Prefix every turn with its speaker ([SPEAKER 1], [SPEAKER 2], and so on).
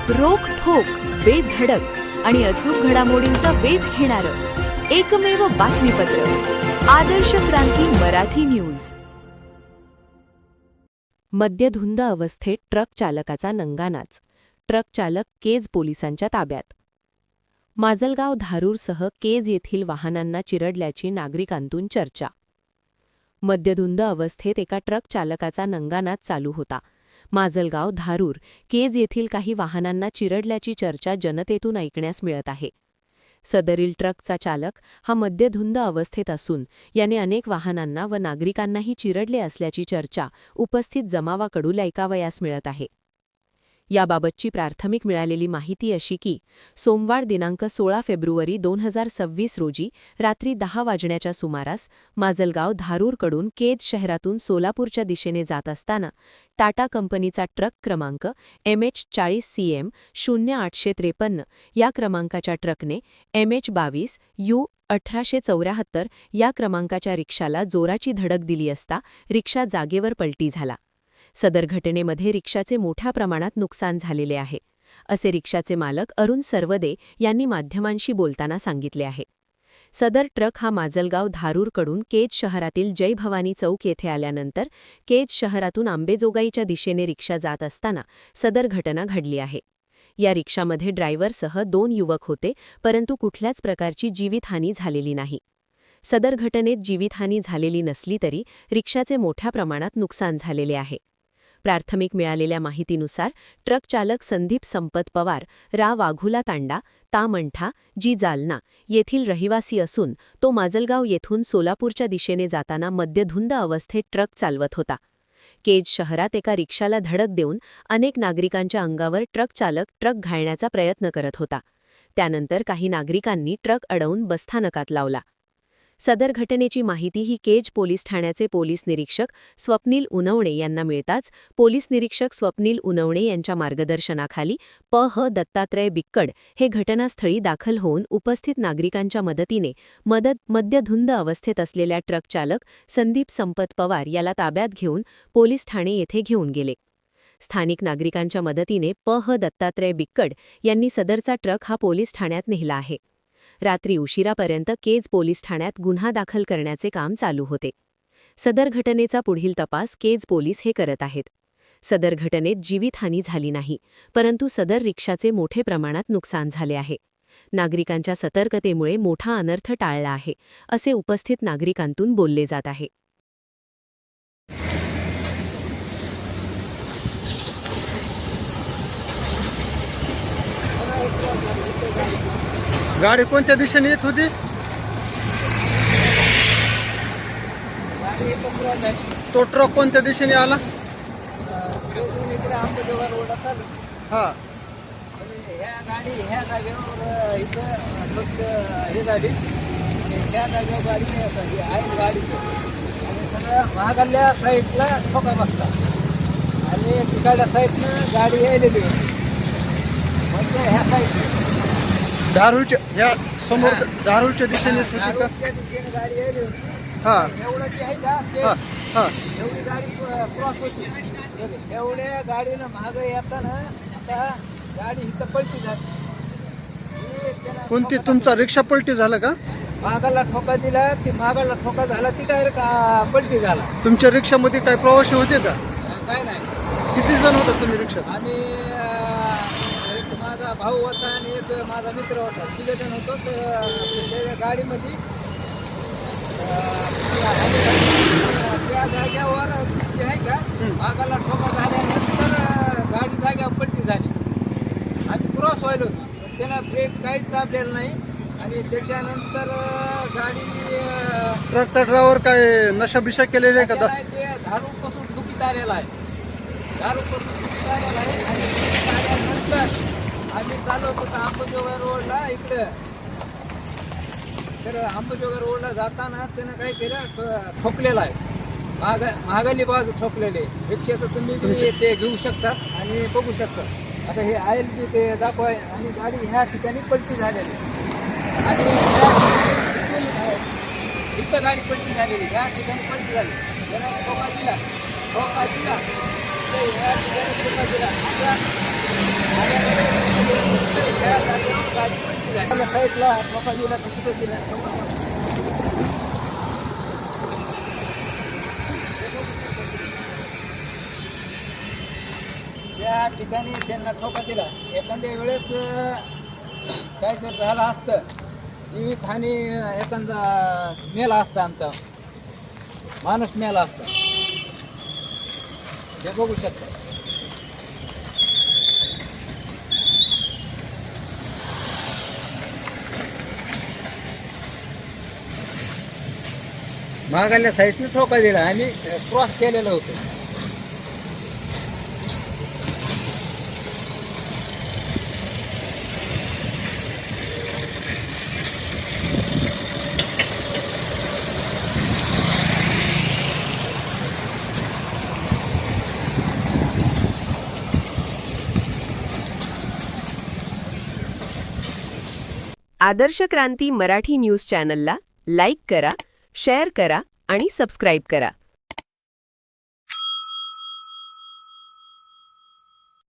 [SPEAKER 1] रोखठोक, बेधडक आणि अचूक घडामोडींचा वेध घेणारं एकमेव बातमीपत्र आदर्श क्रांती मराठी न्यूज. मद्यधुंद अवस्थेत ट्रक चालकाचा नंगानाच. ट्रक चालक केज पोलिसांच्या ताब्यात. माजलगाव धारूरसह केज येथील वाहनांना चिरडल्याची नागरिकांतून चर्चा. मद्यधुंद अवस्थेत एका ट्रक चालकाचा नंगानाच चालू होता. माजलगाव धारूर केज येथील काही वाहनांना चिरडल्याची चर्चा जनतेतून ऐकण्यास मिळत आहे. सदरील ट्रकचा चालक हा मद्यधुंद अवस्थेत असून याने अनेक वाहनांना व नागरिकांनाही चिरडले असल्याची चर्चा उपस्थित जमावाकडून ऐकावयास मिळत आहे. याबाबतची प्राथमिक मिळालेली माहिती अशी की सोमवार दिनांक 16 फेब्रुवारी 2026 रोजी रात्री 10 वाजण्याच्या सुमारास माजलगाव धारूरकडून केज शहरातून सोलापूरच्या दिशेने जात असताना टाटा कंपनीचा ट्रक क्रमांक MH40CM 0853 या क्रमांकाच्या ट्रकने MH22 U 1874 या क्रमांकाच्या रिक्षाला जोराची धडक दिली असता रिक्षा जागेवर पलटी झाला. सदर घटनेमध्ये रिक्षाचे मोठ्या प्रमाणात नुकसान झालेले आहे, असे रिक्षाचे मालक अरुण सरवदे यांनी माध्यमांशी बोलताना सांगितले आहे. सदर ट्रक हा माजलगाव धारूरकडून केज शहरातील जय भवानी चौक येथे आल्यानंतर केज शहरातून आंबेजोगाईच्या दिशेने रिक्षा जात असताना सदर घटना घडली आहे. या रिक्षामध्ये ड्रायव्हरसह 2 युवक होते, परंतु कुठल्याच प्रकारची जीवितहानी झालेली नाही. सदर घटनेत जीवितहानी झालेली नसली तरी रिक्षाचे मोठ्या प्रमाणात नुकसान झालेले आहे. प्राथमिक मिळालेल्या माहितीनुसार ट्रक चालक संदीप संपत पवार रा वाघुला तांडा ता मंठा जी जालना येथील रहिवासी असून तो माजलगाव येथून सोलापूरच्या दिशेने जाताना मद्यधुंद अवस्थेत ट्रक चालवत होता. केज शहरात एका रिक्षाला धडक देऊन अनेक नागरिकांच्या अंगावर ट्रक चालक ट्रक घालण्याचा प्रयत्न करत होता. त्यानंतर काही नागरिकांनी ट्रक अडवून बसस्थानकात लावला. सदर घटनेची माहिती ही केज पोलीस ठाण्याचे पोलीस निरीक्षक स्वप्नील उनवणे यांना मिळताच पोलीस निरीक्षक स्वप्नील उनवणे यांच्या मार्गदर्शनाखाली प.ह. दत्तात्रय बिक्कड हे घटनास्थळी दाखल होऊन उपस्थित नागरिकांच्या मदतीने मद्यधुंद अवस्थेत असलेल्या ट्रक चालक संदीप संपत पवार याला ताब्यात घेऊन पोलीस ठाणे येथे घेऊन गेले. स्थानिक नागरिकांच्या मदतीने प.ह. दत्तात्रय बिक्कड यांनी सदरचा ट्रक हा पोलीस ठाण्यात नेला आहे. रात्री उशिरापर्यंत केज पोलीस ठाण्यात गुन्हा दाखल करण्याचे काम चालू होते. सदर घटनेचा पुढील तपास केज पोलीस हे करत आहेत. सदर घटनेत जीवितहानी झाली नाही, परंतु सदर रिक्षाचे मोठे प्रमाणात नुकसान झाले आहे. नागरिकांच्या सतर्कतेमुळे मोठा अनर्थ टाळला आहे, असे उपस्थित नागरिकांतून बोलले जात आहे.
[SPEAKER 2] गाडी कोणत्या दिशेने येत होती? तो ट्रक कोणत्या दिशेने आला? हा,
[SPEAKER 3] ह्या जागेवर इथं हे झाली, ह्या जागेवर गाडी आहे गाडी आणि सगळ्या महागाल्या साईडला ठोका बसला आणि तिकडल्या साईडनं गाडी यायलेली म्हणजे ह्या साईड
[SPEAKER 2] धारूरच्या ह्या समोर धारूरच्या दिशेने येत होती का?
[SPEAKER 3] दिशेने गाडी यायली होती.
[SPEAKER 2] हा
[SPEAKER 3] एवढं जी आहे का ते
[SPEAKER 2] हा हा
[SPEAKER 3] एवढी गाडी क्रॉस होती. एवढ्या गाडीनं मागं येताना आता गाडी इथं पलटी झाली.
[SPEAKER 2] कोणती तुमचा रिक्षा पलटी झाला का?
[SPEAKER 3] मागाला ठोका दिला, ती मागाला ठोका झाला, ती डायरेक्ट पलटी झाला.
[SPEAKER 2] तुमच्या रिक्षामध्ये काय प्रवासी होते का?
[SPEAKER 3] काय नाही,
[SPEAKER 2] किती जण होता तुम्ही रिक्षात?
[SPEAKER 3] आम्ही एक माझा भाऊ होता आणि एक माझा मित्र होता, 3 जण होतो. त्या गाडीमध्ये त्या जाग्यावर जे आहे का मागाला ठोका झाल्यानंतर गाडी जाग्यावर पलटी झाली. आम्ही क्रॉस व्हायलो होतो, त्यानं ब्रेक काहीच दाबलेला नाही आणि त्याच्यानंतर गाडी
[SPEAKER 2] ट्रकचा ड्रायव्हर काय नशा बिशा केलेला आहे का?
[SPEAKER 3] ते धारूरपासून दुखीत आलेला आहे. धारूरपासून दुखीत आलेला आहे आणि दुखीत आल्यानंतर आम्ही चालू होतो अंबाजोगाई रोडला इकडं. तर अंबाजोगाई रोडला जाताना त्यानं काय केलं, ठोकलेला आहे. महागाली बाजू ठोकलेले रिक्षाचं तुम्ही ते घेऊ शकता आणि बघू शकता. आता हे आयल की ते दाखवाय आणि गाडी ह्या ठिकाणी पलटी झालेली आणि इथं गाडी पलटी झालेली, ह्या ठिकाणी पलटी झाली. त्यानं ठोका दिला ह्या ठिकाणी धोका दिला. आता ह्या जागेवर गाडी पलटी झाली. मला साईडला धोका दिला तर कुठं दिला? या ठिकाणी त्यांना ठोका दिला. एखाद्या वेळेस काय जर झालं असतं, जीवितहानी एखादा मेला असता, आमचा माणूस मेला असता. हे बघू शकता. मागाल्या साईडने ठोका दिला. आम्ही क्रॉस केलेलं होतं.
[SPEAKER 1] आदर्श क्रांती मराठी न्यूज चॅनलला लाईक करा, शेअर करा आणि सबस्क्राईब करा.